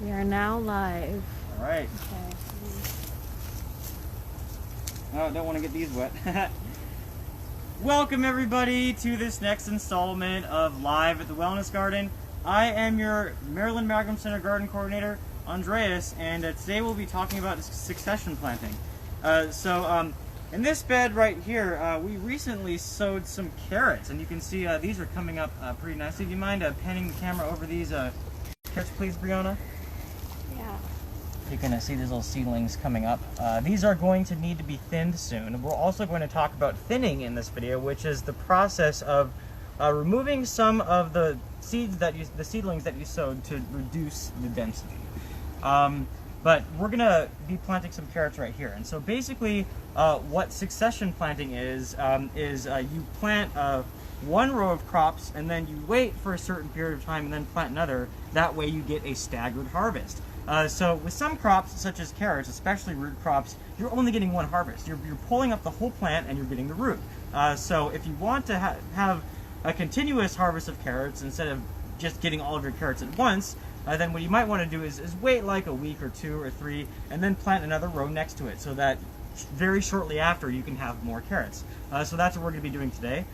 We are now live. All right. Okay. Oh, don't want to get these wet. Welcome everybody to this next installment of Live at the Wellness Garden. I am your Maryland Magrum Center Garden Coordinator, Andreas, and today we'll be talking about succession planting. In this bed right here, we recently sowed some carrots, and you can see these are coming up pretty nicely. Do you mind panning the camera over these carrots, please, Brianna? Yeah. You can see these little seedlings coming up. These are going to need to be thinned soon. We're also going to talk about thinning in this video, which is the process of removing some of the seedlings that you sowed to reduce the density. But we're going to be planting some carrots right here. And so basically what succession planting is you plant one row of crops and then you wait for a certain period of time and then plant another. That way you get a staggered harvest. So with some crops, such as carrots, especially root crops, you're only getting one harvest. You're pulling up the whole plant and you're getting the root. So if you want to have a continuous harvest of carrots instead of just getting all of your carrots at once, then what you might want to do is wait like a week or 2 or 3 and then plant another row next to it so that very shortly after you can have more carrots. So that's what we're going to be doing today.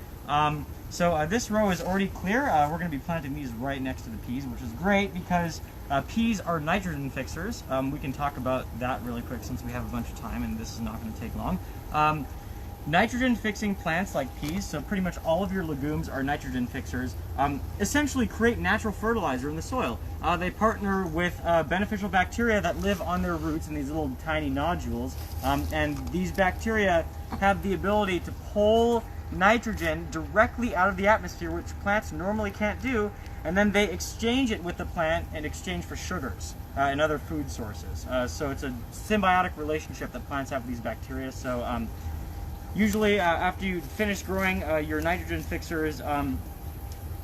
This row is already clear. We're going to be planting these right next to the peas, which is great because peas are nitrogen fixers. We can talk about that really quick since we have a bunch of time and this is not going to take long. Nitrogen fixing plants like peas, so pretty much all of your legumes are nitrogen fixers, essentially create natural fertilizer in the soil. They partner with beneficial bacteria that live on their roots in these little tiny nodules, and these bacteria have the ability to pull nitrogen directly out of the atmosphere, which plants normally can't do, and then they exchange it with the plant in exchange for sugars and other food sources. So it's a symbiotic relationship that plants have with these bacteria. So usually after you finish growing your nitrogen fixers, a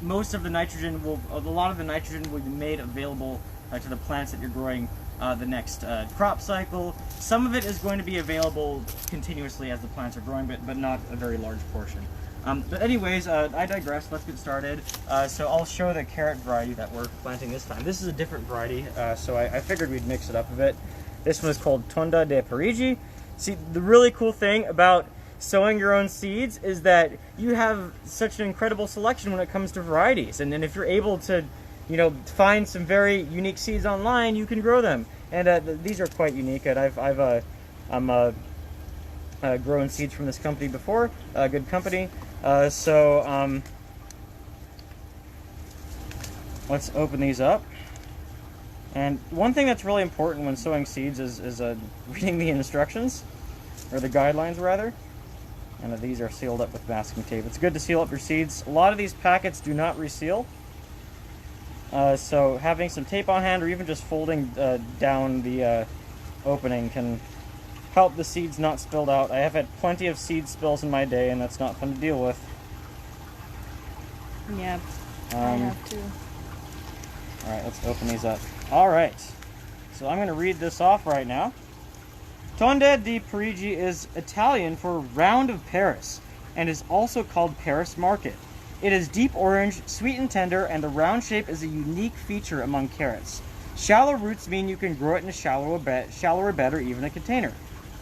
lot of the nitrogen will be made available to the plants that you're growing the next crop cycle. Some of it is going to be available continuously as the plants are growing, but not a very large portion. But anyways, I digress. Let's get started. So I'll show the carrot variety that we're planting this time. This is a different variety, so I figured we'd mix it up a bit. This one is called Tonda de Parigi. See, the really cool thing about sowing your own seeds is that you have such an incredible selection when it comes to varieties, and then if you're able to find some very unique seeds online, you can grow them. And these are quite unique. I've grown seeds from this company before, a good company. Let's open these up. And one thing that's really important when sowing seeds is reading the instructions, or the guidelines rather. And these are sealed up with masking tape. It's good to seal up your seeds. A lot of these packets do not reseal. So having some tape on hand or even just folding down the opening can help the seeds not spilled out. I have had plenty of seed spills in my day and that's not fun to deal with. Yep. I have too. Alright, let's open these up. Alright, so I'm going to read this off right now. Tonda di Parigi is Italian for round of Paris and is also called Paris market. It is deep orange, sweet and tender, and the round shape is a unique feature among carrots. Shallow roots mean you can grow it in a shallower bed or even a container.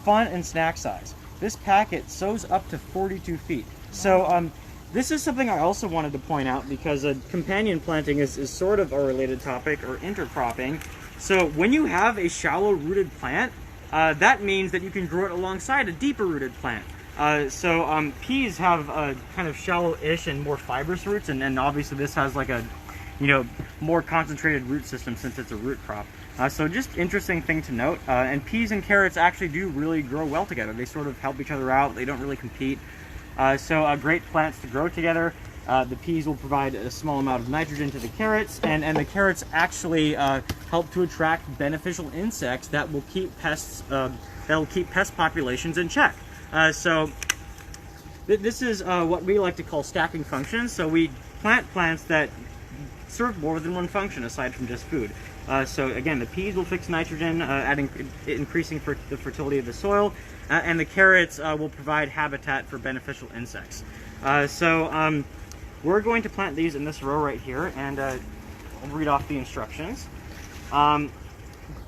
Fun and snack size. This packet sows up to 42 feet. So this is something I also wanted to point out because companion planting is sort of a related topic, or intercropping. So when you have a shallow rooted plant, that means that you can grow it alongside a deeper rooted plant. Peas have kind of shallow-ish and more fibrous roots, and obviously this has like a, more concentrated root system since it's a root crop. So just interesting thing to note. And peas and carrots actually do really grow well together. They sort of help each other out. They don't really compete. Great plants to grow together. The peas will provide a small amount of nitrogen to the carrots, and the carrots actually help to attract beneficial insects that will keep pest populations in check. This is what we like to call stacking functions. So we plant plants that serve more than one function aside from just food. Again, the peas will fix nitrogen, increasing the fertility of the soil, and the carrots will provide habitat for beneficial insects. We're going to plant these in this row right here, and I'll read off the instructions.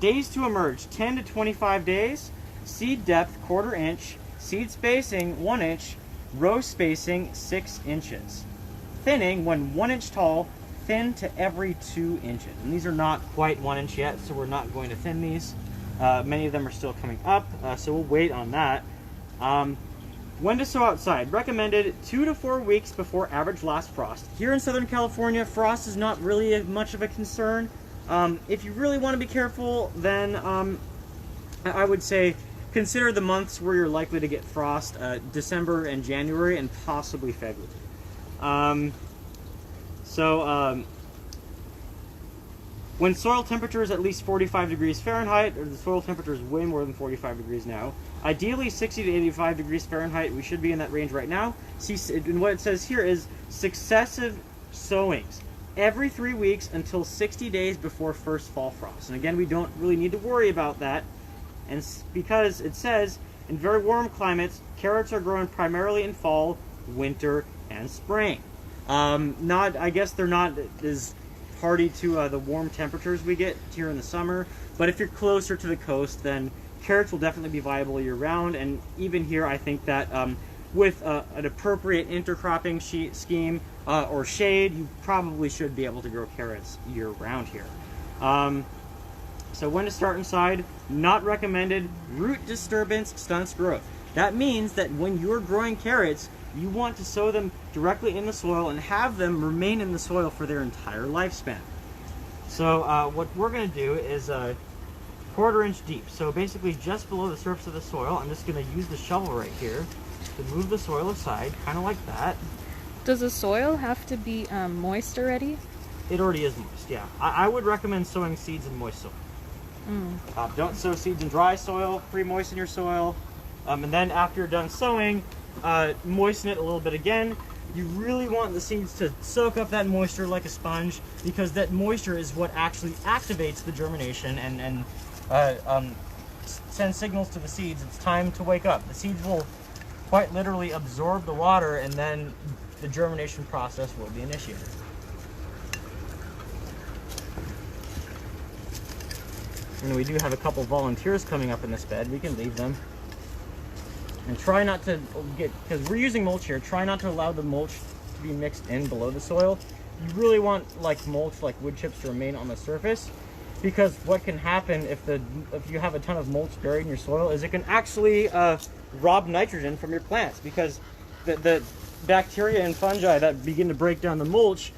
days to emerge, 10 to 25 days. Seed depth, 1/4 inch. Seed spacing, 1 inch. Row spacing, 6 inches. Thinning, when 1 inch tall, thin to every 2 inches. And these are not quite 1 inch yet, so we're not going to thin these. Many of them are still coming up, so we'll wait on that. When to sow outside. Recommended 2 to 4 weeks before average last frost. Here in Southern California, frost is not really much of a concern. If you really want to be careful, then I would say consider the months where you're likely to get frost, December and January, and possibly February. When soil temperature is at least 45 degrees Fahrenheit, or the soil temperature is way more than 45 degrees now, ideally 60 to 85 degrees Fahrenheit, we should be in that range right now. See, and what it says here is successive sowings every 3 weeks until 60 days before first fall frost. And again, we don't really need to worry about that, and because it says in very warm climates, carrots are grown primarily in fall, winter, and spring. I guess they're not as hardy to the warm temperatures we get here in the summer, but if you're closer to the coast, then carrots will definitely be viable year-round. And even here, I think that with an appropriate intercropping scheme or shade, you probably should be able to grow carrots year-round here. So when to start inside, not recommended. Root disturbance stunts growth. That means that when you're growing carrots, you want to sow them directly in the soil and have them remain in the soil for their entire lifespan. So what we're going to do is 1/4 inch deep. So basically just below the surface of the soil, I'm just going to use the shovel right here to move the soil aside, kind of like that. Does the soil have to be moist already? It already is moist, yeah. I would recommend sowing seeds in moist soil. Don't sow seeds in dry soil, pre-moisten your soil. And then after you're done sowing, moisten it a little bit again. You really want the seeds to soak up that moisture like a sponge, because that moisture is what actually activates the germination and sends signals to the seeds. It's time to wake up. The seeds will quite literally absorb the water, and then the germination process will be initiated. And we do have a couple volunteers coming up in this bed. We can leave them. And try not to get, because we're using mulch here, try not to allow the mulch to be mixed in below the soil. You really want mulch, like wood chips, to remain on the surface, because what can happen if you have a ton of mulch buried in your soil is it can actually rob nitrogen from your plants, because the bacteria and fungi that begin to break down the mulch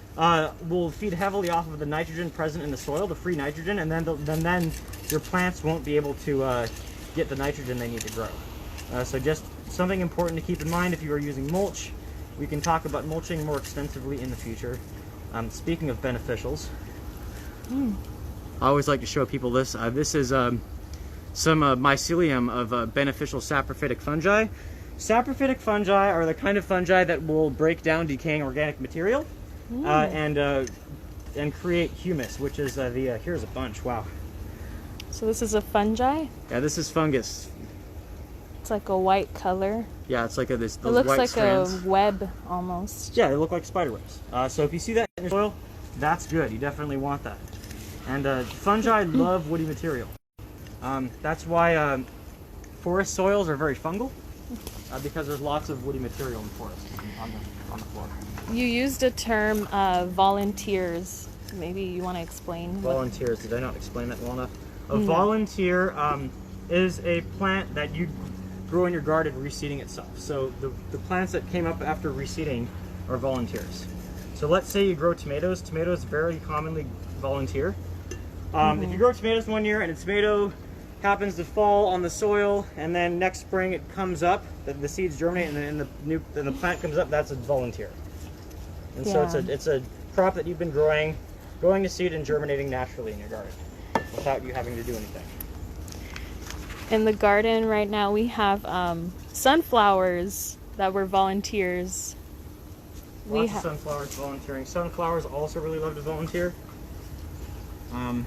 will feed heavily off of the nitrogen present in the soil, the free nitrogen, and then your plants won't be able to get the nitrogen they need to grow. So just something important to keep in mind if you are using mulch. We can talk about mulching more extensively in the future. Speaking of beneficials, I always like to show people this. This is some mycelium of beneficial saprophytic fungi. Saprophytic fungi are the kind of fungi that will break down decaying organic material and create humus, which is here's a bunch. Wow. So this is a fungi? Yeah, this is fungus. It's like a white color. Yeah, it's like those it looks white like strands. a web almost. Yeah, they look like spider webs. So if you see that in your soil, that's good. You definitely want that. And fungi love woody material. That's why forest soils are very fungal, because there's lots of woody material in forests on the floor. You used a term volunteers. Maybe you want to explain. Volunteers. Did I not explain that well enough? A volunteer is a plant that you grow in your garden reseeding itself. So the plants that came up after reseeding are volunteers. So let's say you grow tomatoes. Tomatoes very commonly volunteer. If you grow tomatoes one year and a tomato happens to fall on the soil, and then next spring it comes up, the seeds germinate, and then the plant comes up, that's a volunteer. And so it's a crop that you've been growing to seed and germinating naturally in your garden without you having to do anything. In the garden right now we have sunflowers that were volunteers. Lots of sunflowers volunteering. Sunflowers also really love to volunteer. Alright,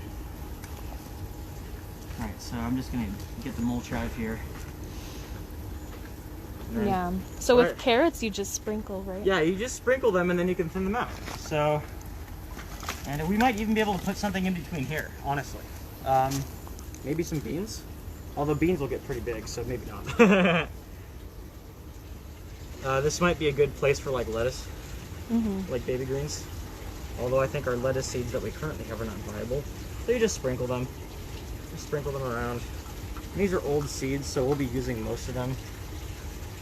so I'm just going to get the mulch out of here. Yeah. So with carrots you just sprinkle, right? Yeah, you just sprinkle them and then you can thin them out. So, and we might even be able to put something in between here, honestly. Maybe some beans. Although beans will get pretty big, so maybe not. This might be a good place for like lettuce, like baby greens. Although I think our lettuce seeds that we currently have are not viable. So you just sprinkle them. Just sprinkle them around. These are old seeds, so we'll be using most of them.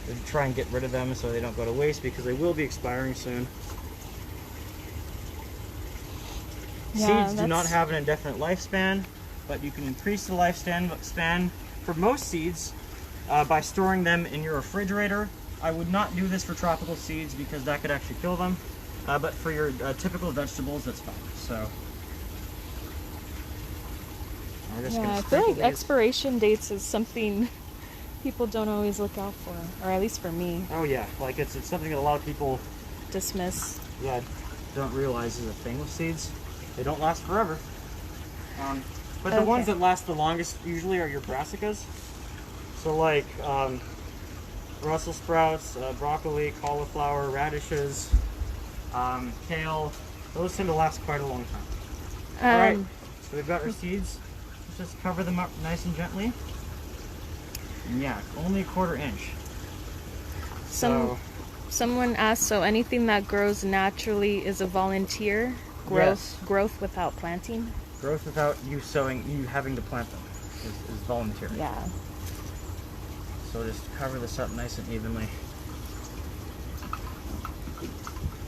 We'll try and get rid of them so they don't go to waste because they will be expiring soon. Yeah, Seeds do not have an indefinite lifespan, but you can increase the lifespan for most seeds by storing them in your refrigerator. I would not do this for tropical seeds because that could actually kill them, but for your typical vegetables, that's fine. So, we're just Yeah, gonna I feel sprinkle like these. expiration dates is something people don't always look out for, or at least for me, Oh yeah, like it's something that a lot of people dismiss. don't realize is a thing with seeds. They don't last forever. But the ones Okay. that last the longest usually are your brassicas. So like Brussels sprouts, broccoli, cauliflower, radishes, kale. Those tend to last quite a long time. All right, so we've got our seeds. Let's just cover them up nice and gently. And yeah, only 1/4 inch. Someone asked, so anything that grows naturally is a volunteer growth without planting? Growth without you having to plant them is voluntary. Yeah. So just cover this up nice and evenly.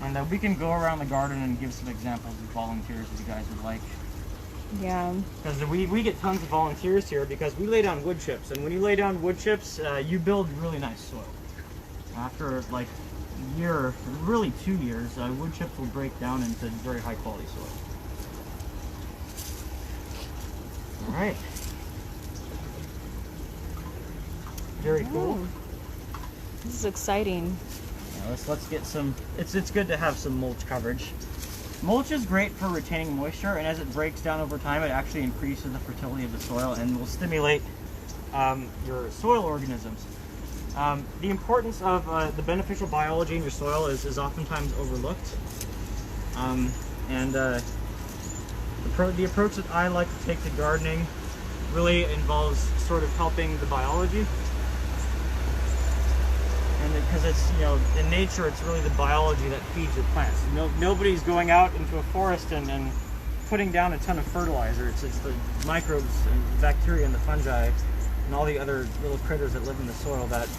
And we can go around the garden and give some examples of volunteers if you guys would like. Yeah. Because we get tons of volunteers here because we lay down wood chips. And when you lay down wood chips, you build really nice soil. After like a year, really 2 years, wood chips will break down into very high quality soil. All right. Very cool. Ooh. This is exciting. Yeah, let's get some. It's good to have some mulch coverage. Mulch is great for retaining moisture, and as it breaks down over time, it actually increases the fertility of the soil and will stimulate your soil organisms. The importance of the beneficial biology in your soil is oftentimes overlooked. The approach that I like to take to gardening really involves sort of helping the biology. And because it's, in nature, it's really the biology that feeds your plants. Nobody's going out into a forest and putting down a ton of fertilizer. It's the microbes and bacteria and the fungi and all the other little critters that live in the soil that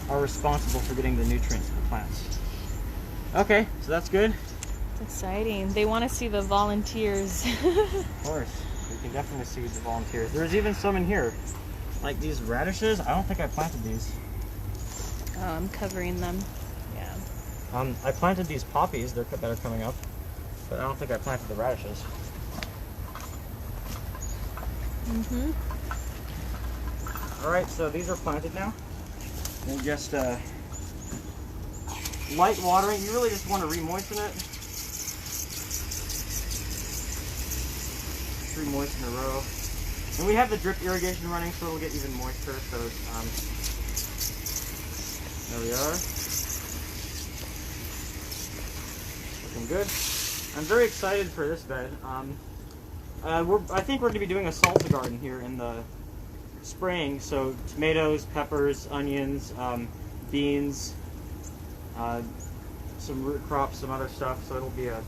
are responsible for getting the nutrients to the plants. Okay, so that's good. It's exciting. They want to see the volunteers. Of course, you can definitely see the volunteers. There's even some in here, like these radishes. I don't think I planted these. Oh, I'm covering them. Yeah. I planted these poppies that are coming up, but I don't think I planted the radishes. All right, so these are planted now. We'll just light watering. You really just want to re-moisten it. Just re-moisten a row. And we have the drip irrigation running, so it'll get even moisture. So there we are. Looking good. I'm very excited for this bed. I think we're going to be doing a salsa garden here in the spring. So tomatoes, peppers, onions, beans, some root crops, some other stuff. So it'll be a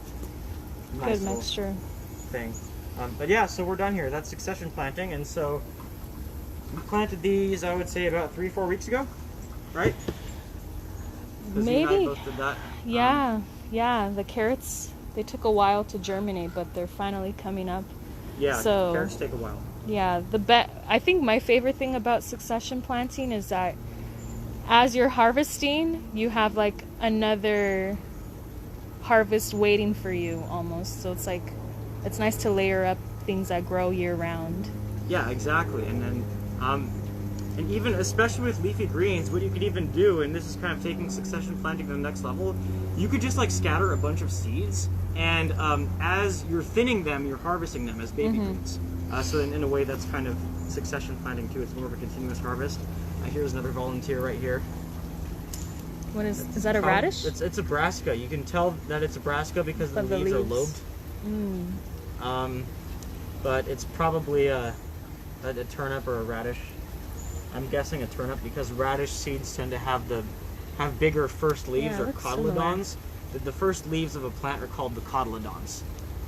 nice Good little mixture. thing. But yeah, so we're done here. That's succession planting, and so we planted these, I would say, about 3-4 weeks ago, right? 'Cause you and I Maybe. both did that. Yeah. The carrots, they took a while to germinate, but they're finally coming up. Yeah, So- carrots take a while. Yeah, I think my favorite thing about succession planting is that as you're harvesting, you have like another harvest waiting for you almost. So it's nice to layer up things that grow year round. Yeah, exactly. And then, and even especially with leafy greens, what you could even do, and this is kind of taking succession planting to the next level, you could just like scatter a bunch of seeds, and as you're thinning them, you're harvesting them as baby greens. So in a way, that's kind of succession planting too. It's more of a continuous harvest. Here's another volunteer right here. What is that a radish? It's a brassica. You can tell that it's a brassica because the But the leaves are leaves. lobed. But it's probably a turnip or a radish. I'm guessing a turnip because radish seeds tend to have bigger first leaves, Yeah, or cotyledons. The first leaves of a plant are called the cotyledons.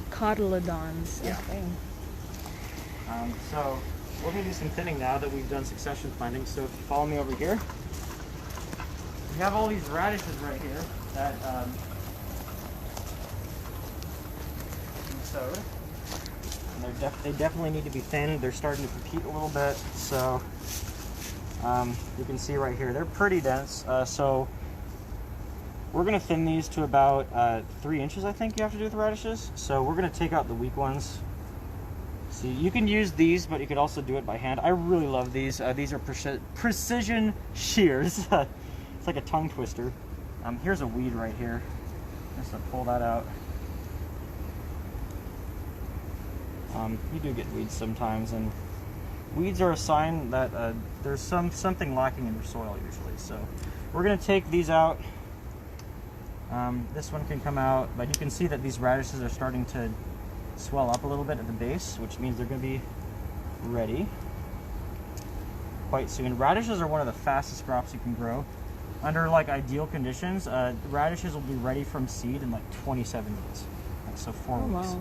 Cotyledons. Yeah. Okay. So we're going to do some thinning now that we've done succession planting. So if you follow me over here, we have all these radishes right here that we sowed. And they definitely need to be thinned. They're starting to compete a little bit. So you can see right here, they're pretty dense. So we're going to thin these to about 3 inches, I think you have to do with radishes. So we're going to take out the weak ones. See, you can use these, but you could also do it by hand. I really love these. These are precision shears. It's like a tongue twister. Here's a weed right here. Just to pull that out. You do get weeds sometimes, and weeds are a sign that there's something lacking in your soil usually. So we're going to take these out. This one can come out, but you can see that these radishes are starting to swell up a little bit at the base, which means they're going to be ready quite soon. Radishes are one of the fastest crops you can grow. Under like ideal conditions, radishes will be ready from seed in like 27 days. Like, so 4 weeks. Wow.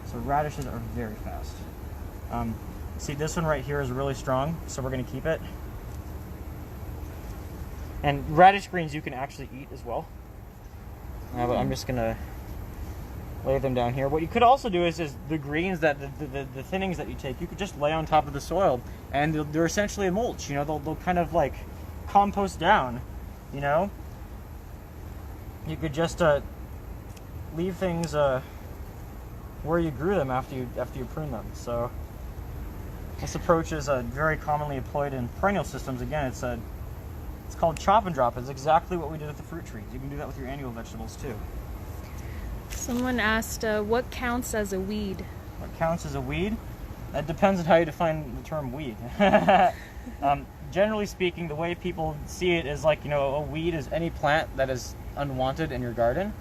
So radishes are very fast. See, this one right here is really strong, so we're going to keep it. And radish greens you can actually eat as well. But I'm just going to lay them down here. What you could also do is the greens, that the thinnings that you take, you could just lay on top of the soil, and they're essentially a mulch. You know, they'll kind of like compost down. You know, you could just leave things where you grew them after you prune them. So this approach is very commonly employed in perennial systems. Again, it's called chop and drop. It's exactly what we did with the fruit trees. You can do that with your annual vegetables too. Someone asked, what counts as a weed? What counts as a weed? That depends on how you define the term weed. Generally speaking, the way people see it is like, you know, a weed is any plant that is unwanted in your garden.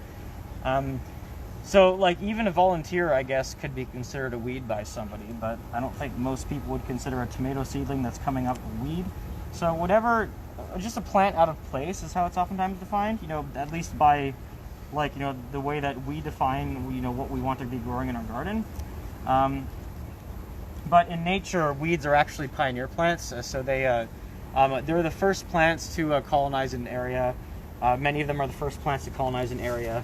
So like even a volunteer, I guess, could be considered a weed by somebody, but I don't think most people would consider a tomato seedling that's coming up a weed. So whatever, just a plant out of place is how it's oftentimes defined, you know, at least by like, you know, the way that we define, you know, what we want to be growing in our garden. But in nature, weeds are actually pioneer plants, so they're the first plants to colonize an area. Many of them are the first plants to colonize an area.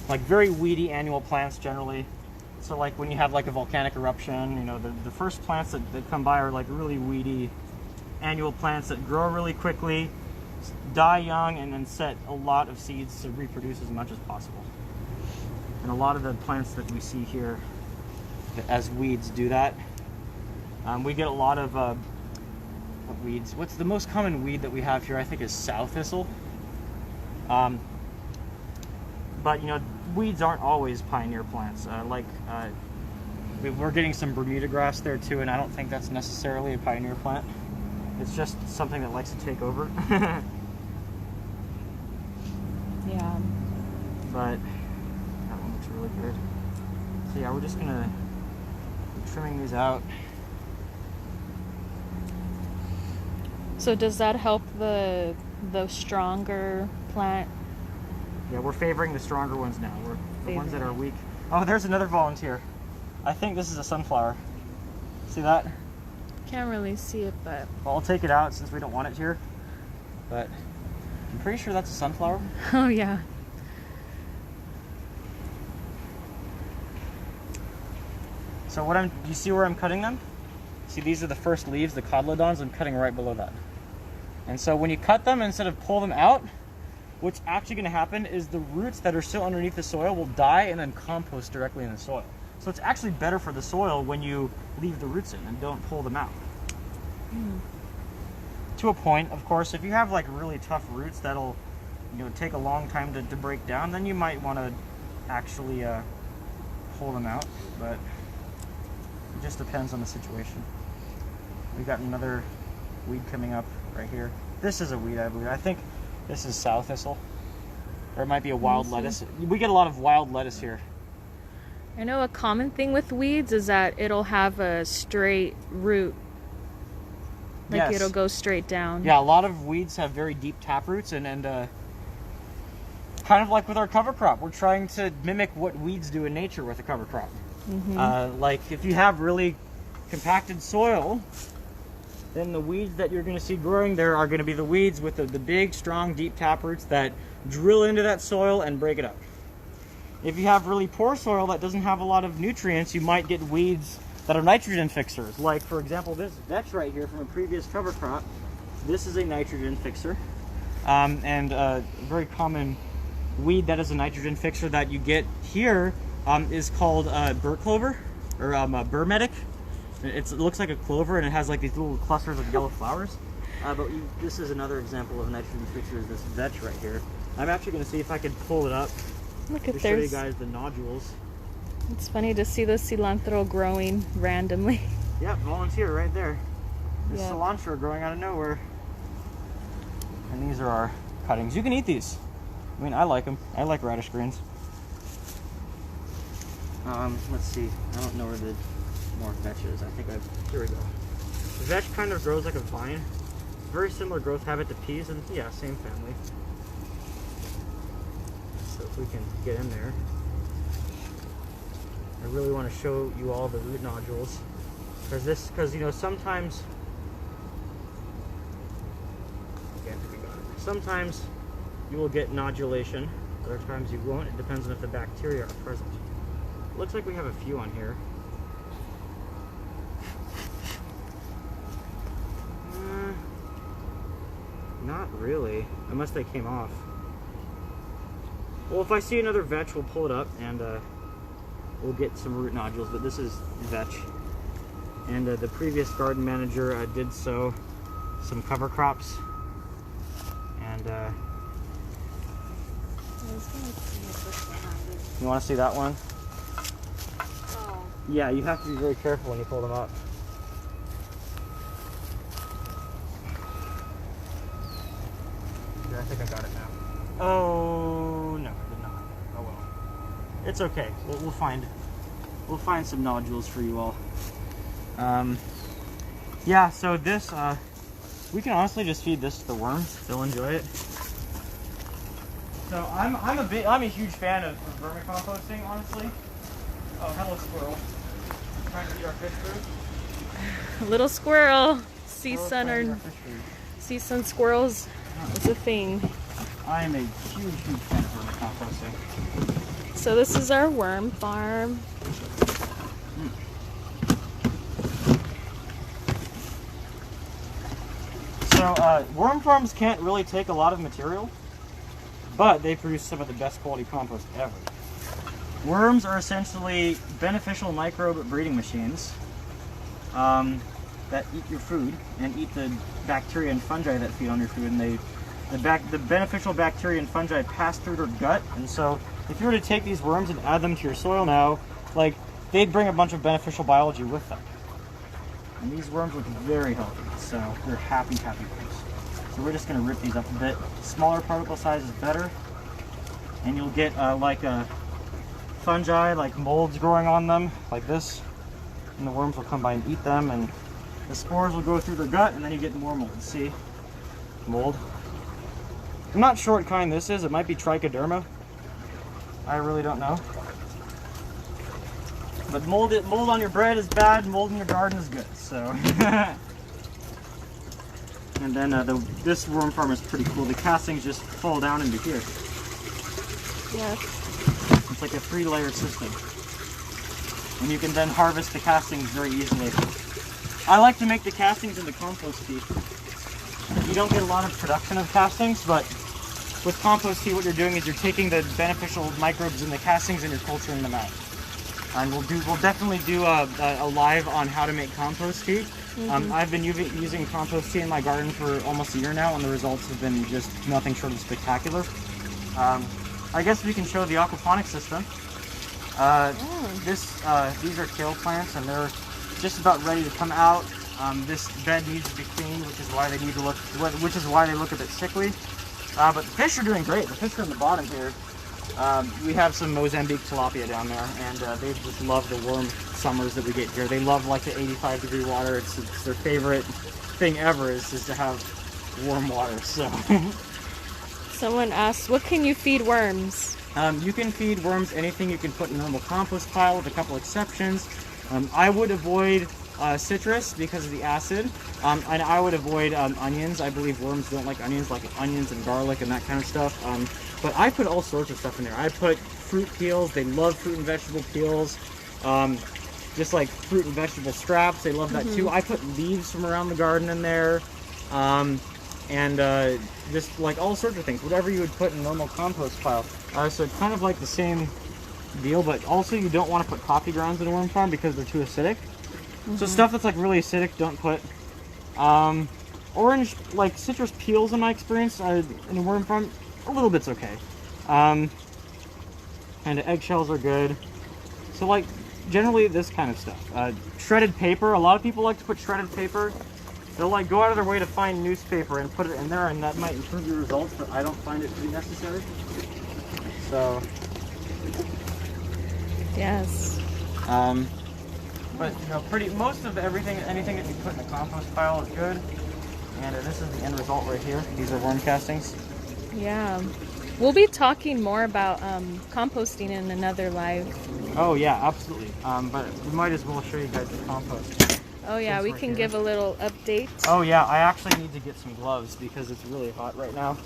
Like very weedy annual plants generally. So like when you have like a volcanic eruption, you know, the first plants that come by are like really weedy annual plants that grow really quickly, die young, and then set a lot of seeds to reproduce as much as possible. And a lot of the plants that we see here as weeds do that. We get a lot of weeds. What's the most common weed that we have here, I think, is sow thistle. But you know, weeds aren't always pioneer plants. We're getting some Bermuda grass there too, and I don't think that's necessarily a pioneer plant. It's just something that likes to take over. Yeah. But that one looks really good. So yeah, we're just gonna be trimming these out. So does that help the stronger plant? Yeah, we're favoring the stronger ones now. We're the ones that are weak. Oh, there's another volunteer. I think this is a sunflower. See that? Can't really see it, but Well, I'll take it out since we don't want it here. But I'm pretty sure that's a sunflower. oh yeah. So do you see where I'm cutting them? See, these are the first leaves, the cotyledons. I'm cutting right below that. And so when you cut them, instead of pull them out, what's actually going to happen is the roots that are still underneath the soil will die and then compost directly in the soil. So it's actually better for the soil when you leave the roots in and don't pull them out. To a point, of course. If you have like really tough roots that'll, you know, take a long time to break down, then you might want to actually pull them out. But it just depends on the situation. We got another weed coming up right here. This is a weed, I believe. I think this is sow thistle. Or it might be a wild lettuce. We get a lot of wild lettuce here. I know a common thing with weeds is that it'll have a straight root. Like Yes. it'll go straight down. Yeah, a lot of weeds have very deep tap roots, and kind of like with our cover crop, we're trying to mimic what weeds do in nature with a cover crop. Like if you have really compacted soil, then the weeds that you're going to see growing there are going to be the weeds with the big, strong, deep tap roots that drill into that soil and break it up. If you have really poor soil that doesn't have a lot of nutrients, you might get weeds that are nitrogen fixers. Like, for example, this vetch right here from a previous cover crop. This is a nitrogen fixer. And a very common weed that is a nitrogen fixer that you get here is called burr clover, or burr medic. It looks like a clover, and it has like these little clusters of yellow flowers. This is another example of a nitrogen fixer, is this vetch right here. I'm actually going to see if I can pull it up Look to at show you there's. guys the nodules. It's funny to see the cilantro growing randomly. Yep, volunteer right there. There's Yeah. cilantro growing out of nowhere. And these are our cuttings. You can eat these. I mean, I like them. I like radish greens. Let's see. I don't know where the more vetch is. Here we go. The vetch kind of grows like a vine. Very similar growth habit to peas, and yeah, same family. So if we can get in there. I really want to show you all the root nodules. Because you know, sometimes you will get nodulation, other times you won't. It depends on if the bacteria are present. Looks like we have a few on here. Not really, unless they came off. Well, if I see another vetch, we'll pull it up and we'll get some root nodules, but this is vetch. And the previous garden manager did sow some cover crops. And you want to see that one? Oh. Yeah, you have to be very careful when you pull them up. Here, I think I got it now. Oh no, I did not. Oh well. It's okay. We'll find some nodules for you all. Yeah. So this we can honestly just feed this to the worms. They'll enjoy it. So I'm a huge fan of vermicomposting, honestly. Oh, hello squirrel. Trying to eat our fish food. Little squirrel. Sea Squirrel's sun trying to eat or our fish food. sea sun squirrels. It's a thing. I am a huge fan of vermicomposting. So this is our worm farm. So worm farms can't really take a lot of material, but they produce some of the best quality compost ever. Worms are essentially beneficial microbe breeding machines that eat your food and eat the bacteria and fungi that feed on your food, and the beneficial bacteria and fungi pass through their gut. And so if you were to take these worms and add them to your soil now, like, they'd bring a bunch of beneficial biology with them. And these worms look very healthy, so they're happy worms. So we're just going to rip these up a bit. Smaller particle size is better, and you'll get like a fungi, like molds growing on them, like this, and the worms will come by and eat them, and the spores will go through their gut, and then you get more molds. See? Mold. I'm not sure what kind this is. It might be trichoderma. I really don't know. But mold on your bread is bad, mold in your garden is good, so. And then this worm farm is pretty cool. The castings just fall down into here. Yes. It's like a 3-layer system. And you can then harvest the castings very easily. I like to make the castings into compost tea. You don't get a lot of production of castings, but with compost tea what you're doing is you're taking the beneficial microbes in the castings and you're culturing them out. And we'll definitely do a live on how to make compost tea. I've been using compost tea in my garden for almost a year now, and the results have been just nothing short of spectacular. I guess we can show the aquaponics system. These are kale plants, and they're just about ready to come out. This bed needs to be cleaned, which is why they look a bit sickly. But the fish are doing great. The fish are in the bottom here. We have some Mozambique tilapia down there, and they just love the warm summers that we get here. They love like the 85-degree water. It's their favorite thing ever is to have warm water. So Someone asked, what can you feed worms? you can feed worms anything you can put in a normal compost pile, with a couple exceptions. I would avoid citrus because of the acid, and I would avoid onions. I believe worms don't like onions, like onions and garlic and that kind of stuff. But I put all sorts of stuff in there. I put fruit peels. They love fruit and vegetable peels. Just like fruit and vegetable scraps. They love that too. I put leaves from around the garden in there. And just like all sorts of things. Whatever you would put in a normal compost pile. So it's kind of like the same deal, but also you don't want to put coffee grounds in a worm farm because they're too acidic. So stuff that's like really acidic, don't put. Orange, like citrus peels in my experience, in a worm farm, a little bit's okay. And eggshells are good. So like generally this kind of stuff. Shredded paper, a lot of people like to put shredded paper. They'll like go out of their way to find newspaper and put it in there, and that might improve your results, but I don't find it to be necessary. So Yes. But you know, most of anything that you put in a compost pile is good. And this is the end result right here. These are worm castings. Yeah. We'll be talking more about composting in another live. Oh yeah, absolutely. But we might as well show you guys the compost. Oh yeah, we right can here. give a little update. Oh yeah, I actually need to get some gloves because it's really hot right now.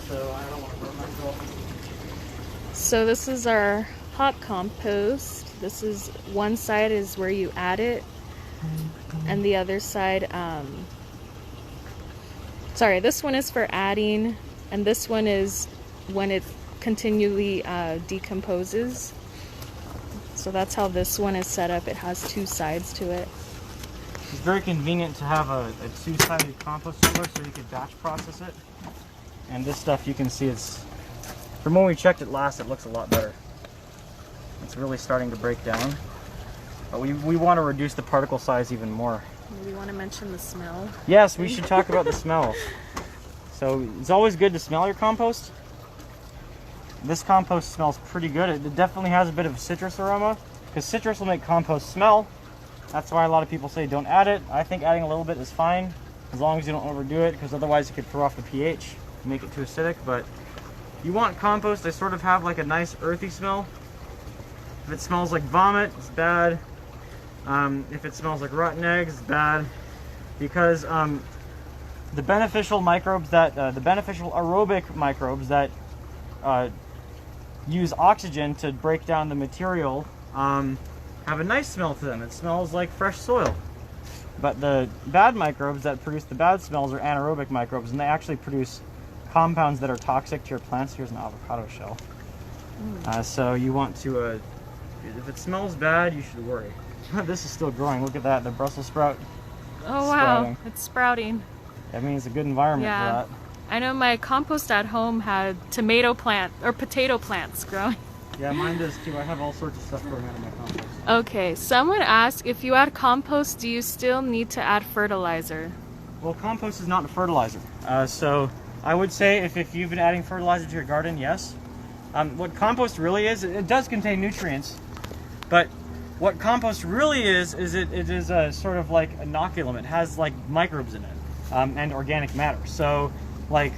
So I don't want to burn myself. So this is our hot compost. This is one side is where you add it, and the other side, sorry, this one is for adding, and this one is when it continually decomposes. So that's how this one is set up. It has two sides to it. It's very convenient to have a two-sided compost chiller so you could batch process it. And this stuff, you can see it's, from when we checked it last, it looks a lot better. It's really starting to break down. But we want to reduce the particle size even more. We want to mention the smell. Yes, we should talk about the smell. So it's always good to smell your compost. This compost smells pretty good. It definitely has a bit of a citrus aroma, because citrus will make compost smell. That's why a lot of people say don't add it. I think adding a little bit is fine, as long as you don't overdo it, because otherwise it could throw off the pH, make it too acidic. But you want compost to sort of have like a nice earthy smell. If it smells like vomit, it's bad. If it smells like rotten eggs, it's bad, because the beneficial microbes that the beneficial aerobic microbes that use oxygen to break down the material have a nice smell to them. It smells like fresh soil. But the bad microbes that produce the bad smells are anaerobic microbes, and they actually produce compounds that are toxic to your plants. Here's an avocado shell. So you want to, if it smells bad, you should worry. This is still growing. Look at that, the Brussels sprout. Oh wow, it's sprouting. That means a good environment Yeah. for that. I know my compost at home had tomato plant or potato plants growing. Yeah, mine does too. I have all sorts of stuff growing out of my compost. Okay, someone asked, if you add compost, do you still need to add fertilizer? Well, compost is not a fertilizer. So I would say if you've been adding fertilizer to your garden, yes. What compost really is, it does contain nutrients, but what compost really is it is a sort of like inoculum. It has like microbes in it and organic matter. So like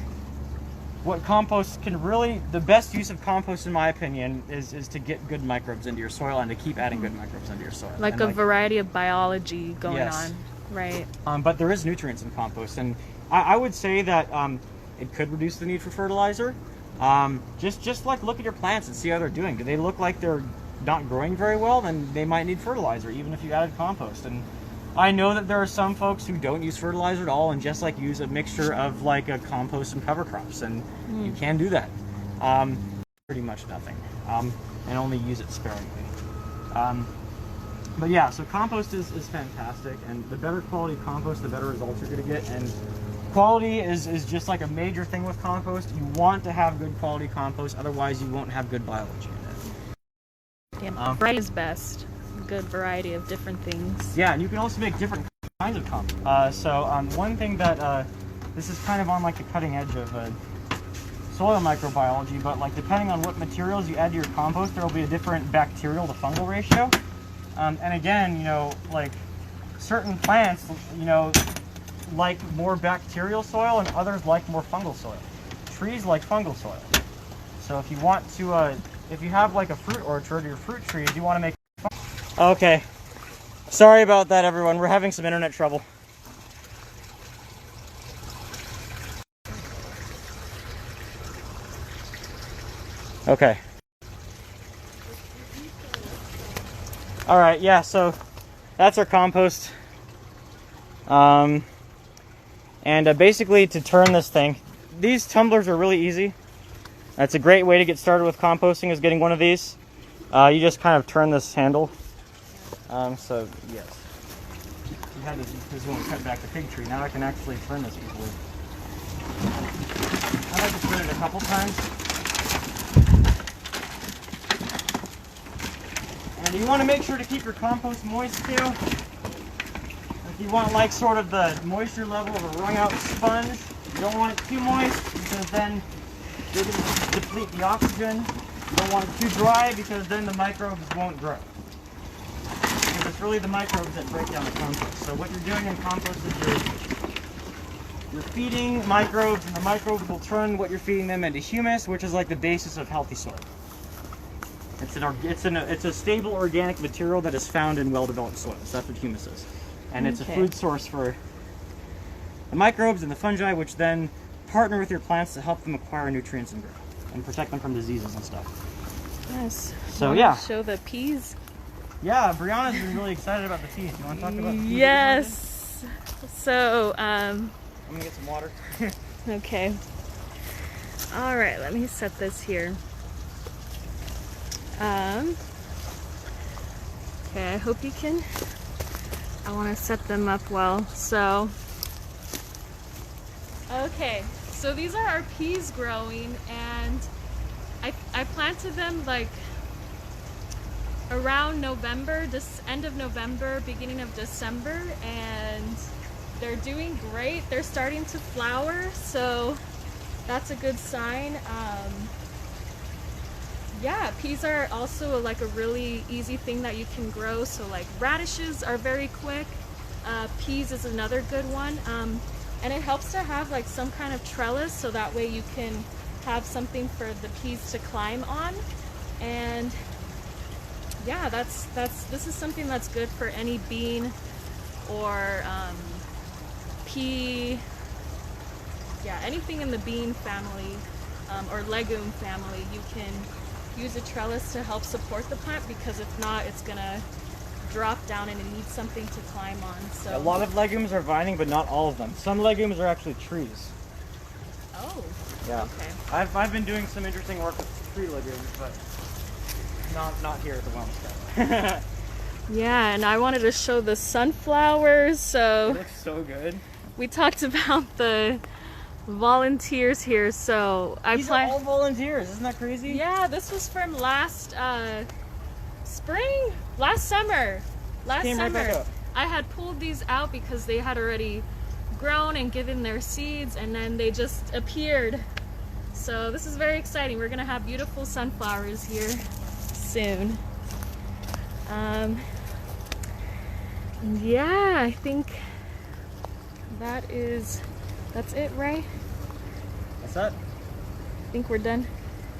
what compost can really, the best use of compost in my opinion is to get good microbes into your soil and to keep adding good microbes into your soil. Like and a variety of biology going Yes. on, right? But there is nutrients in compost, and I would say that it could reduce the need for fertilizer. Just like look at your plants and see how they're doing. Do they look like they're not growing very well? Then they might need fertilizer, even if you added compost. And I know that there are some folks who don't use fertilizer at all and just like use a mixture of like a compost and cover crops, and you can do that. Pretty much nothing, and only use it sparingly. But yeah, so compost is fantastic, and the better quality compost, the better results you're going to get. And quality is just like a major thing with compost. You want to have good quality compost, otherwise you won't have good biology in it. Yeah, variety is best. Good variety of different things. Yeah, and you can also make different kinds of compost. One thing that this is kind of on like the cutting edge of soil microbiology, but like depending on what materials you add to your compost, there will be a different bacterial to fungal ratio. And again, you know, like certain plants, you know, like more bacterial soil and others like more fungal soil. Trees like fungal soil. So if you want to, if you have like a fruit orchard or your fruit trees, you want to make. Okay. Sorry about that, everyone. We're having some internet trouble. Okay. All right, yeah, so that's our compost. And basically to turn this thing, these tumblers are really easy. That's a great way to get started with composting, is getting one of these. You just kind of turn this handle. So, yes. You had this one cut back the fig tree. Now I can actually turn this easily. I like to turn it a couple times. And you want to make sure to keep your compost moist too. If you want like sort of the moisture level of a wrung out sponge, you don't want it too moist because then you're going to deplete the oxygen. You don't want it too dry because then the microbes won't grow. Because it's really the microbes that break down the compost. So what you're doing in compost is you're feeding microbes, and the microbes will turn what you're feeding them into humus, which is like the basis of healthy soil. It's a stable organic material that is found in well-developed soils. That's what humus is. And it's a food source for the microbes and the fungi, which then partner with your plants to help them acquire nutrients and grow and protect them from diseases and stuff. Yes. So yeah. Show the peas. Yeah, Brianna's been really excited about the peas. You want to talk about the peas? Yes. So, I'm gonna get some water. okay. All right, let me set this here. Okay, I hope you can. I want to set them up well. So, okay, so these are our peas growing, and I planted them like around November, this end of November, beginning of December, and they're doing great. They're starting to flower, so that's a good sign. Yeah, peas are also like a really easy thing that you can grow. So like radishes are very quick. Peas is another good one. And it helps to have like some kind of trellis, so that way you can have something for the peas to climb on. And yeah, this is something that's good for any bean or pea. Yeah, anything in the bean family or legume family, you can use a trellis to help support the plant, because if not, it's gonna drop down and it needs something to climb on. So a lot of legumes are vining, but not all of them. Some legumes are actually trees. Oh. Yeah. Okay. I've been doing some interesting work with tree legumes, but not here at the Wellness Guy. Yeah, and I wanted to show the sunflowers. So It looks so good. we talked about the volunteers here. So These are all volunteers. Isn't that crazy? Yeah, this was from last summer. Came right back up. I had pulled these out because they had already grown and given their seeds, and then they just appeared. So this is very exciting. We're gonna have beautiful sunflowers here soon. Yeah, I think that's it, right? What's that? I think we're done.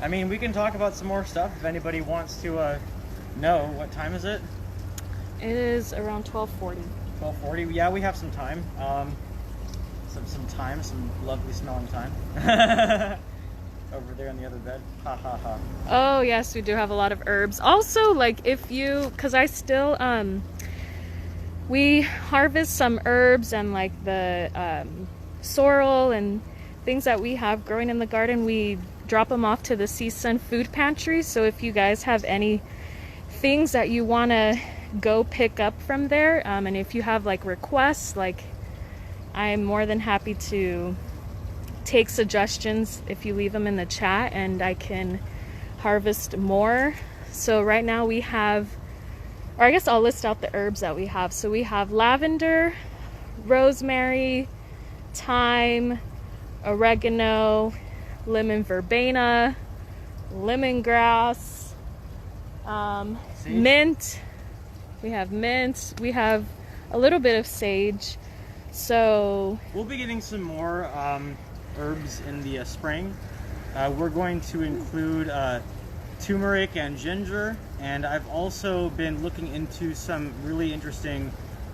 I mean, we can talk about some more stuff if anybody wants to know. What time is it? It is around 12:40. 12:40. Yeah, we have some time. Some lovely smelling time. Over there on the other bed. Ha ha ha. Oh yes, we do have a lot of herbs. Also, like because I still we harvest some herbs and like the sorrel and things that we have growing in the garden. We drop them off to the CSUN food pantry. So if you guys have any things that you want to go pick up from there, and if you have like requests, like I'm more than happy to take suggestions if you leave them in the chat, and I can harvest more. So right now we have, or I guess I'll list out the herbs that we have. So we have lavender, rosemary, thyme, oregano, lemon verbena, lemongrass, mint. We have mint. We have a little bit of sage. So we'll be getting some more herbs in the spring. We're going to include turmeric and ginger, and I've also been looking into some really interesting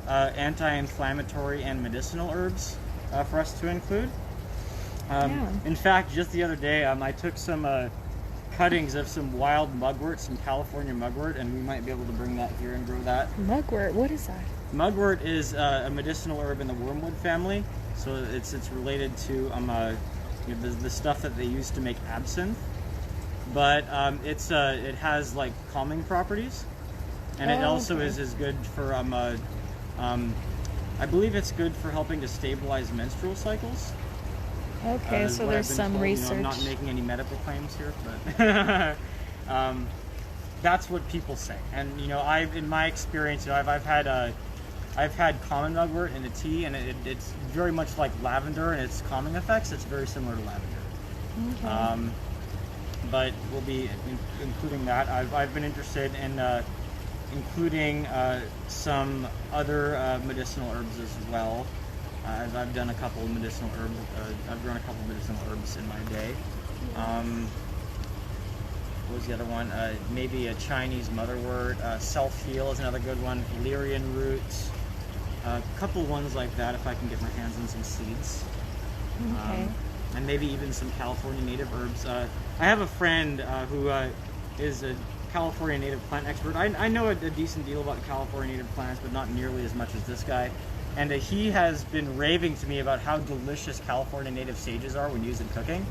anti-inflammatory and medicinal herbs for us to include. In fact, just the other day, I took some cuttings of some wild mugwort, some California mugwort, and we might be able to bring that here and grow that. Mugwort, what is that? Mugwort is a medicinal herb in the wormwood family, so it's related to the stuff that they use to make absinthe. But it has like calming properties, and it also is good for I believe it's good for helping to stabilize menstrual cycles. Okay, so there's some research. I'm not making any medical claims here, but that's what people say. And in my experience, I've had common mugwort in a tea, and it's very much like lavender and its calming effects. It's very similar to lavender. Okay. But we'll be including that. I've been interested in including some other medicinal herbs as well. I've done a couple of medicinal herbs. I've grown a couple of medicinal herbs in my day. What was the other one? Maybe a Chinese motherwort. Self-heal is another good one. Valerian roots. A couple ones like that if I can get my hands on some seeds. Okay. And maybe even some California native herbs. I have a friend who is a California native plant expert. I know a decent deal about California native plants, but not nearly as much as this guy. And he has been raving to me about how delicious California native sages are when used in cooking.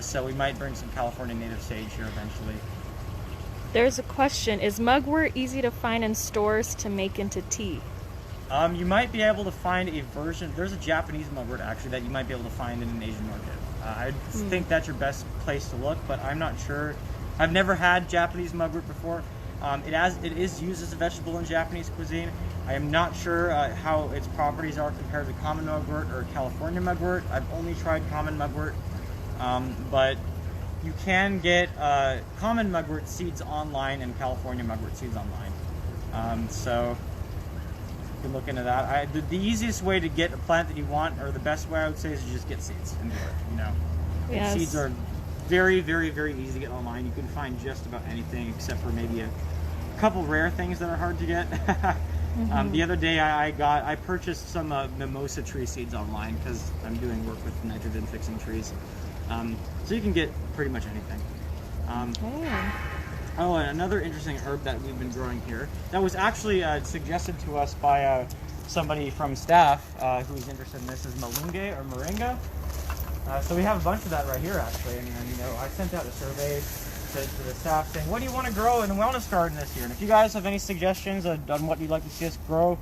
So we might bring some California native sage here eventually. There's a question. Is mugwort easy to find in stores to make into tea? You might be able to find a version. There's a Japanese mugwort actually that you might be able to find in an Asian market. I think that's your best place to look, but I'm not sure. I've never had Japanese mugwort before. It is used as a vegetable in Japanese cuisine. I am not sure how its properties are compared to common mugwort or California mugwort. I've only tried common mugwort, but you can get common mugwort seeds online and California mugwort seeds online. So you can look into that. The easiest way to get a plant that you want, or the best way I would say, is to just get seeds and do it. Yes. Seeds are very, very, very easy to get online. You can find just about anything except for maybe a couple rare things that are hard to get. The other day I purchased some mimosa tree seeds online because I'm doing work with nitrogen fixing trees. So you can get pretty much anything. Oh, and another interesting herb that we've been growing here that was actually suggested to us by somebody from staff who's interested in this is malunggay or moringa. So we have a bunch of that right here actually, and I sent out a survey to the staff saying, what do you want to grow in the wellness garden this year? And if you guys have any suggestions on what you'd like to see us grow,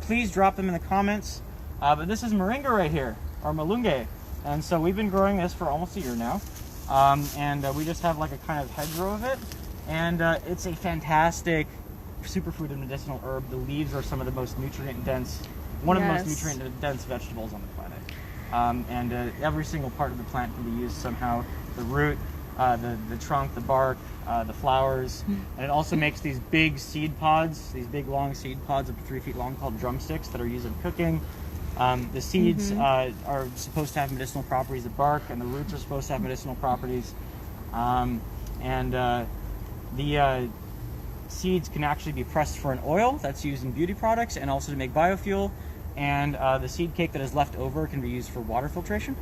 please drop them in the comments. But this is moringa right here, or malunggay. And so we've been growing this for almost a year now. And we just have like a kind of hedgerow of it. And it's a fantastic superfood and medicinal herb. The leaves are some of the most nutrient-dense, one of the most nutrient-dense vegetables on the planet. And every single part of the plant can be used somehow. The root, the trunk, the bark, the flowers, and it also makes these big seed pods, these big long seed pods up to 3 feet long called drumsticks that are used in cooking. The seeds are supposed to have medicinal properties, the bark and the roots are supposed to have medicinal properties. The seeds can actually be pressed for an oil that's used in beauty products and also to make biofuel. And the seed cake that is left over can be used for water filtration.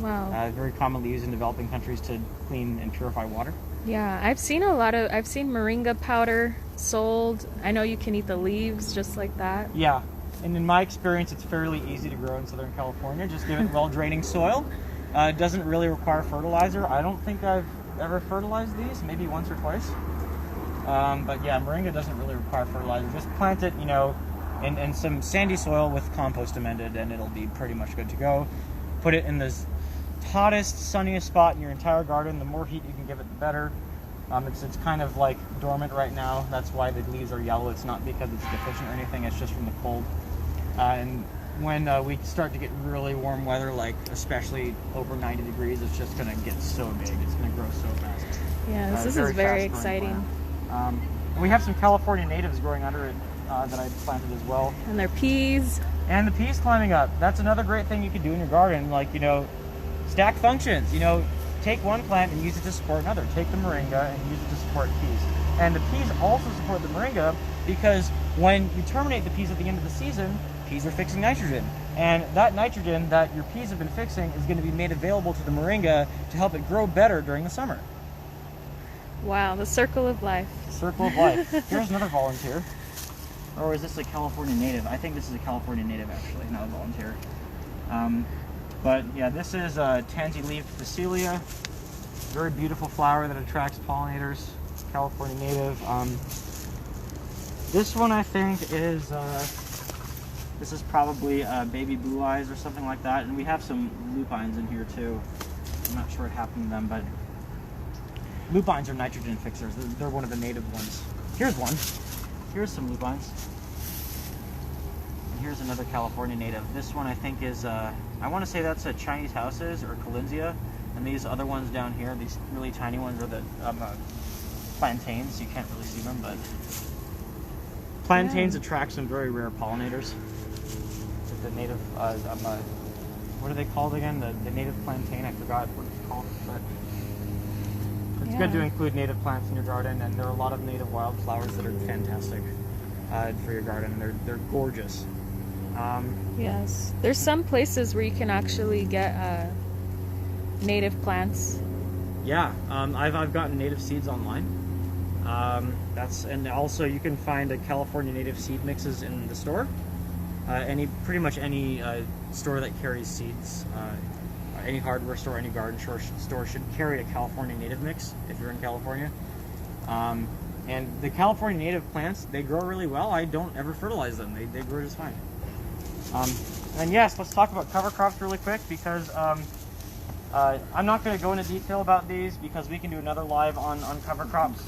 Wow. Very commonly used in developing countries to clean and purify water. Yeah, I've seen moringa powder sold. I know you can eat the leaves just like that. Yeah, and in my experience, it's fairly easy to grow in Southern California. Just give it well-draining soil. It doesn't really require fertilizer. I don't think I've ever fertilized these, maybe once or twice. But yeah, moringa doesn't really require fertilizer. Just plant it, in some sandy soil with compost amended, and it'll be pretty much good to go. Put it in the hottest, sunniest spot in your entire garden. The more heat you can give it, the better. It's kind of like dormant right now. That's why the leaves are yellow. It's not because it's deficient or anything. It's just from the cold. And when we start to get really warm weather, like especially over 90 degrees, it's just going to get so big. It's going to grow so fast. Yes, this is very fast-growing exciting. plant. And we have some California natives growing under it that I planted as well. And their peas. And the peas climbing up. That's another great thing you could do in your garden. Like, stack functions. Take one plant and use it to support another. Take the moringa and use it to support peas. And the peas also support the moringa because when you terminate the peas at the end of the season, peas are fixing nitrogen. And that nitrogen that your peas have been fixing is going to be made available to the moringa to help it grow better during the summer. Wow, the circle of life. Circle of life. Here's another volunteer. Or is this a California native? I think this is a California native, actually, not a volunteer. But yeah, this is tansy leaf Phacelia. Very beautiful flower that attracts pollinators. California native. This one I think is this is probably baby blue eyes or something like that. And we have some lupines in here too. I'm not sure what happened to them, but lupines are nitrogen fixers. They're one of the native ones. Here's one. Here's some lupines. And here's another California native. This one I think is, I want to say that's a Chinese houses or Collinsia. And these other ones down here, these really tiny ones, are the plantains. You can't really see them, but plantains attract some very rare pollinators. The native, what are they called again? The native plantain. I forgot what it's called, but it's good to include native plants in your garden, and there are a lot of native wildflowers that are fantastic for your garden. They're gorgeous. Yes, there's some places where you can actually get native plants. Yeah, I've gotten native seeds online. And also you can find a California native seed mixes in the store. Pretty much any store that carries seeds, any hardware store, any garden store should carry a California native mix if you're in California. And the California native plants, they grow really well. I don't ever fertilize them. They grow just fine. And yes, let's talk about cover crops really quick because I'm not going to go into detail about these because we can do another live on cover crops.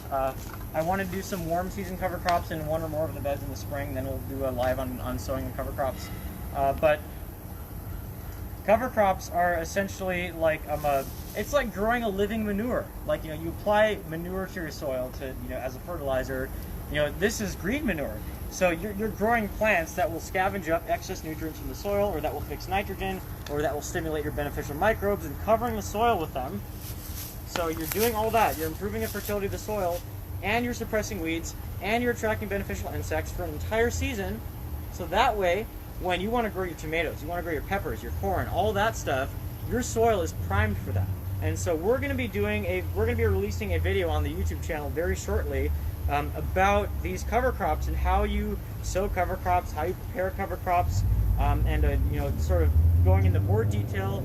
I want to do some warm season cover crops in one or more of the beds in the spring, then we'll do a live on sowing the cover crops. But cover crops are essentially like it's like growing a living manure. Like you apply manure to your soil to as a fertilizer. This is green manure. So you're growing plants that will scavenge up excess nutrients from the soil, or that will fix nitrogen, or that will stimulate your beneficial microbes and covering the soil with them. So you're doing all that. You're improving the fertility of the soil, and you're suppressing weeds, and you're attracting beneficial insects for an entire season. So that way, when you want to grow your tomatoes, you want to grow your peppers, your corn, all that stuff, your soil is primed for that. And so we're going to be releasing a video on the YouTube channel very shortly about these cover crops and how you sow cover crops, how you prepare cover crops, and sort of going into more detail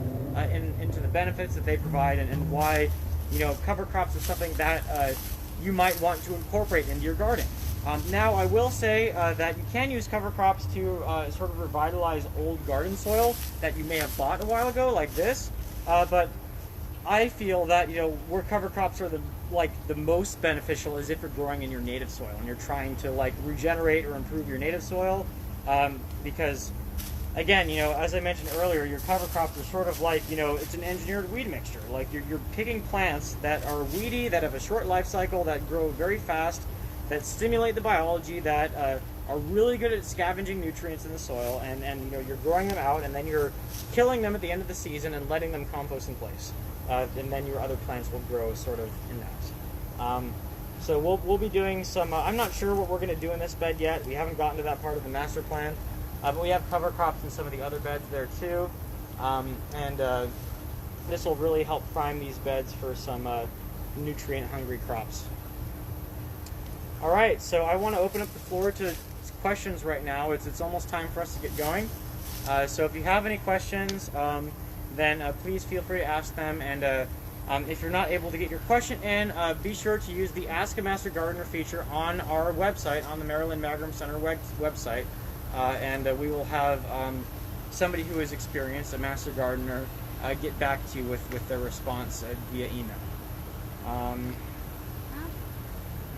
into the benefits that they provide and why cover crops are something that you might want to incorporate into your garden. Now, I will say that you can use cover crops to sort of revitalize old garden soil that you may have bought a while ago, like this. But I feel that where cover crops are the most beneficial is if you're growing in your native soil and you're trying to regenerate or improve your native soil, because again, as I mentioned earlier, your cover crops are sort of like it's an engineered weed mixture. Like you're picking plants that are weedy, that have a short life cycle, that grow very fast, that stimulate the biology, that are really good at scavenging nutrients in the soil, and you're growing them out, and then you're killing them at the end of the season and letting them compost in place. And then your other plants will grow sort of in that. So we'll be doing some, I'm not sure what we're going to do in this bed yet. We haven't gotten to that part of the master plan. But we have cover crops in some of the other beds there too. This will really help prime these beds for some nutrient-hungry crops. All right, so I want to open up the floor to questions right now. It's almost time for us to get going. So if you have any questions, then please feel free to ask them. And if you're not able to get your question in, be sure to use the Ask a Master Gardener feature on our website, on the Maryland Magrum Center website. And we will have somebody who is experienced, a master gardener, get back to you with their response via email.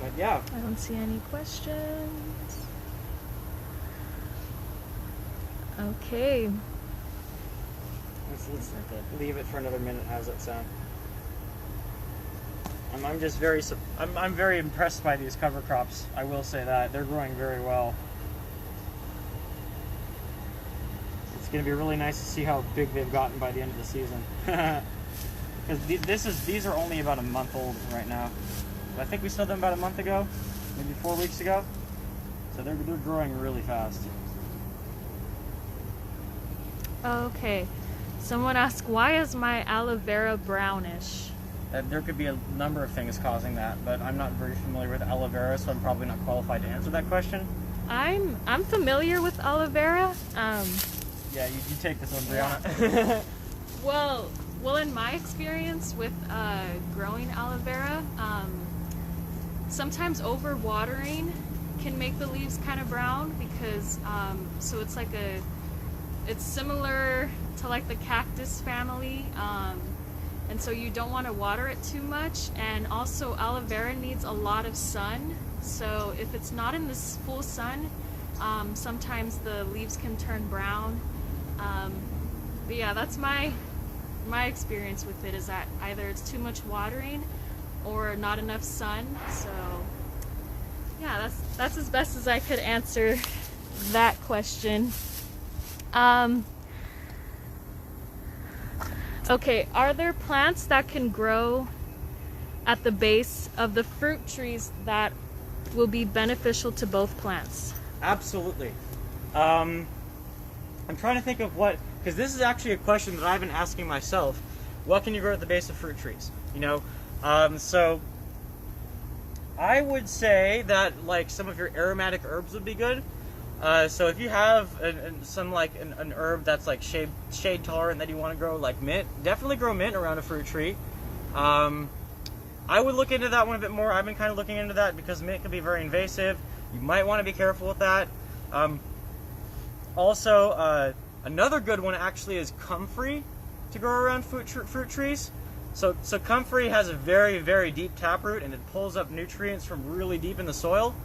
But yeah. I don't see any questions. Okay. Let's leave it for another minute. How's that sound? I'm just very I'm very impressed by these cover crops. I will say that they're growing very well. It's going to be really nice to see how big they've gotten by the end of the season. Because these are only about a month old right now. I think we sowed them about a month ago, maybe 4 weeks ago. So they're growing really fast. Okay. Someone asked, why is my aloe vera brownish? There could be a number of things causing that, but I'm not very familiar with aloe vera, so I'm probably not qualified to answer that question. I'm familiar with aloe vera. Yeah, you take this one, Brianna. Well, in my experience with growing aloe vera, sometimes overwatering can make the leaves kind of brown because so it's like it's similar to like the cactus family, and so you don't want to water it too much. And also aloe vera needs a lot of sun, so if it's not in the full sun, sometimes the leaves can turn brown. But yeah, that's my experience with it, is that either it's too much watering or not enough sun. So yeah, that's as best as I could answer that question. Okay, are there plants that can grow at the base of the fruit trees that will be beneficial to both plants? Absolutely. I'm trying to think of because this is actually a question that I've been asking myself. What can you grow at the base of fruit trees? You know, so I would say that like some of your aromatic herbs would be good. So if you have an herb that's like shade tolerant that you want to grow, like mint, definitely grow mint around a fruit tree. I would look into that one a bit more. I've been kind of looking into that because mint can be very invasive. You might want to be careful with that. Also, another good one actually is comfrey to grow around fruit trees. So comfrey has a very, very deep taproot, and it pulls up nutrients from really deep in the soil.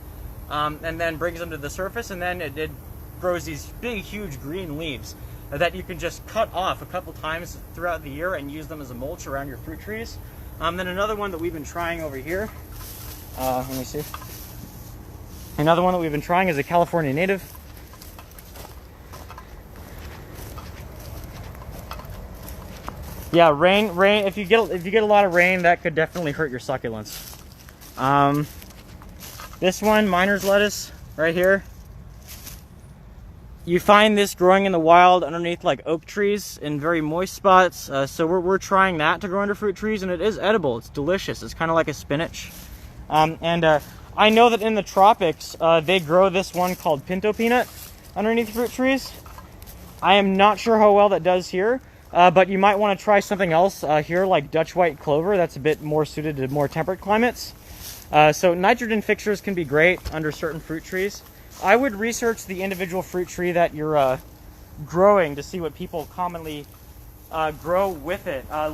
And then brings them to the surface, and then it grows these big, huge green leaves that you can just cut off a couple times throughout the year and use them as a mulch around your fruit trees. Then another one that we've been trying over here, let me see. Another one that we've been trying is a California native. Yeah, rain. If you get a lot of rain, that could definitely hurt your succulents. This one, miner's lettuce, right here. You find this growing in the wild underneath like oak trees in very moist spots. So we're trying that to grow under fruit trees, and it is edible. It's delicious. It's kind of like a spinach. I know that in the tropics, they grow this one called pinto peanut underneath fruit trees. I am not sure how well that does here, but you might want to try something else here, like Dutch white clover. That's a bit more suited to more temperate climates. So nitrogen fixtures can be great under certain fruit trees. I would research the individual fruit tree that you're growing to see what people commonly grow with it. I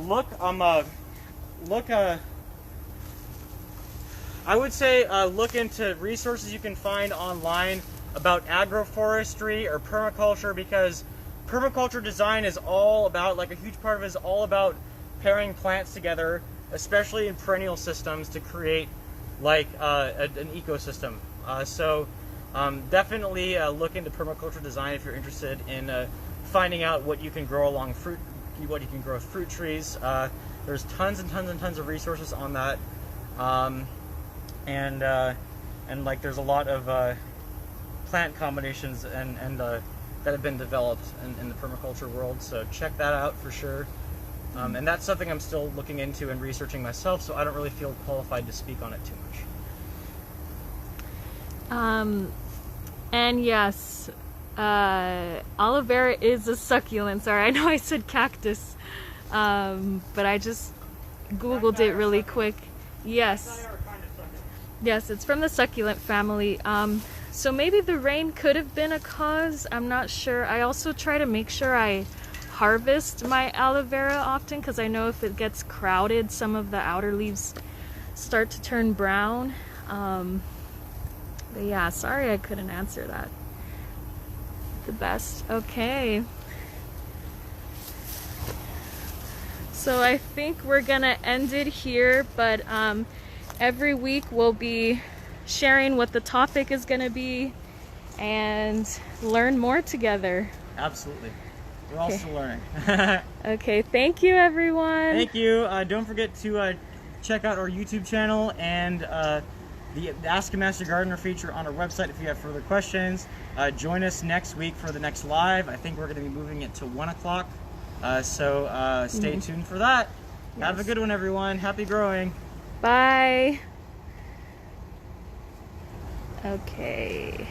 would say look into resources you can find online about agroforestry or permaculture, because permaculture design is all about, like a huge part of it is all about pairing plants together, especially in perennial systems, to create like an ecosystem. Definitely look into permaculture design if you're interested in finding out what you can grow along what you can grow with fruit trees. There's tons and tons and tons of resources on that, and like there's a lot of plant combinations and that have been developed in the permaculture world. So check that out for sure. And that's something I'm still looking into and researching myself, so I don't really feel qualified to speak on it too much. And yes, aloe vera is a succulent. Sorry, I know I said cactus, but I just Googled it really quick. Yes. Yes, it's from the succulent family. So maybe the rain could have been a cause. I'm not sure. I also try to make sure I harvest my aloe vera often, because I know if it gets crowded, some of the outer leaves start to turn brown. But yeah, sorry I couldn't answer that. The best. Okay. So I think we're gonna end it here, but every week we'll be sharing what the topic is gonna be and learn more together. Absolutely. We're all Okay. still learning. Okay, thank you everyone. Thank you. Don't forget to check out our YouTube channel and the Ask a Master Gardener feature on our website if you have further questions. Join us next week for the next live. I think we're going to be moving it to 1 o'clock. So stay tuned for that. Have a Yes. good one, everyone. Happy growing. Bye. Okay.